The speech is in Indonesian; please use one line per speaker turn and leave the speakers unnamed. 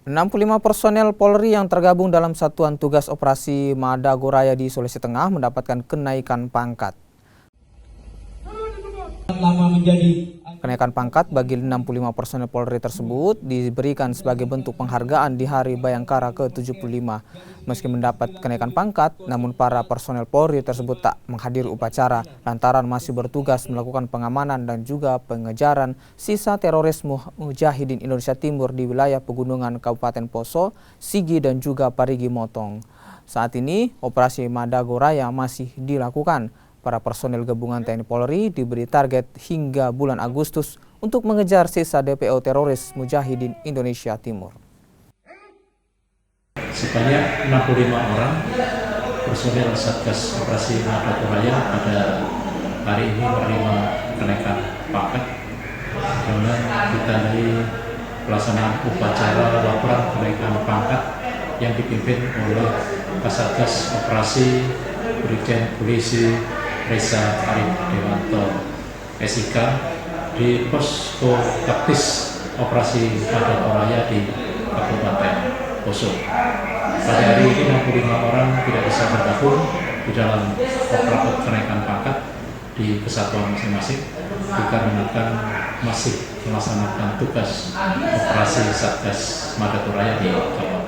65 personel Polri yang tergabung dalam Satuan Tugas Operasi Madagoraya di Sulawesi Tengah mendapatkan kenaikan pangkat. Kenaikan pangkat bagi 65 personel Polri tersebut diberikan sebagai bentuk penghargaan di Hari Bayangkara ke-75. Meski mendapat kenaikan pangkat, namun para personel Polri tersebut tak menghadiri upacara lantaran masih bertugas melakukan pengamanan dan juga pengejaran sisa teroris Mujahidin Indonesia Timur di wilayah pegunungan Kabupaten Poso, Sigi dan juga Parigi Motong. Saat ini, operasi Madagoraya masih dilakukan. Para personel gabungan TNI Polri diberi target hingga bulan Agustus untuk mengejar sisa DPO teroris Mujahidin Indonesia Timur.
Sebanyak 65 orang personel Satgas Operasi Madagoraya pada hari ini menerima kenaikan pangkat dengan ditandai pelaksanaan upacara laporan kenaikan pangkat yang dipimpin oleh Kasatgas Operasi Brigjen Polisi Reza Arif Dewanto SIK di posko taktis operasi Madagoraya di Kabupaten Poso. Pada hari ini 65 orang tidak bisa bergabung di dalam operasi kenaikan pangkat di kesatuan masing-masing dikarenakan masih melaksanakan tugas operasi Satgas Madagoraya di Kabupaten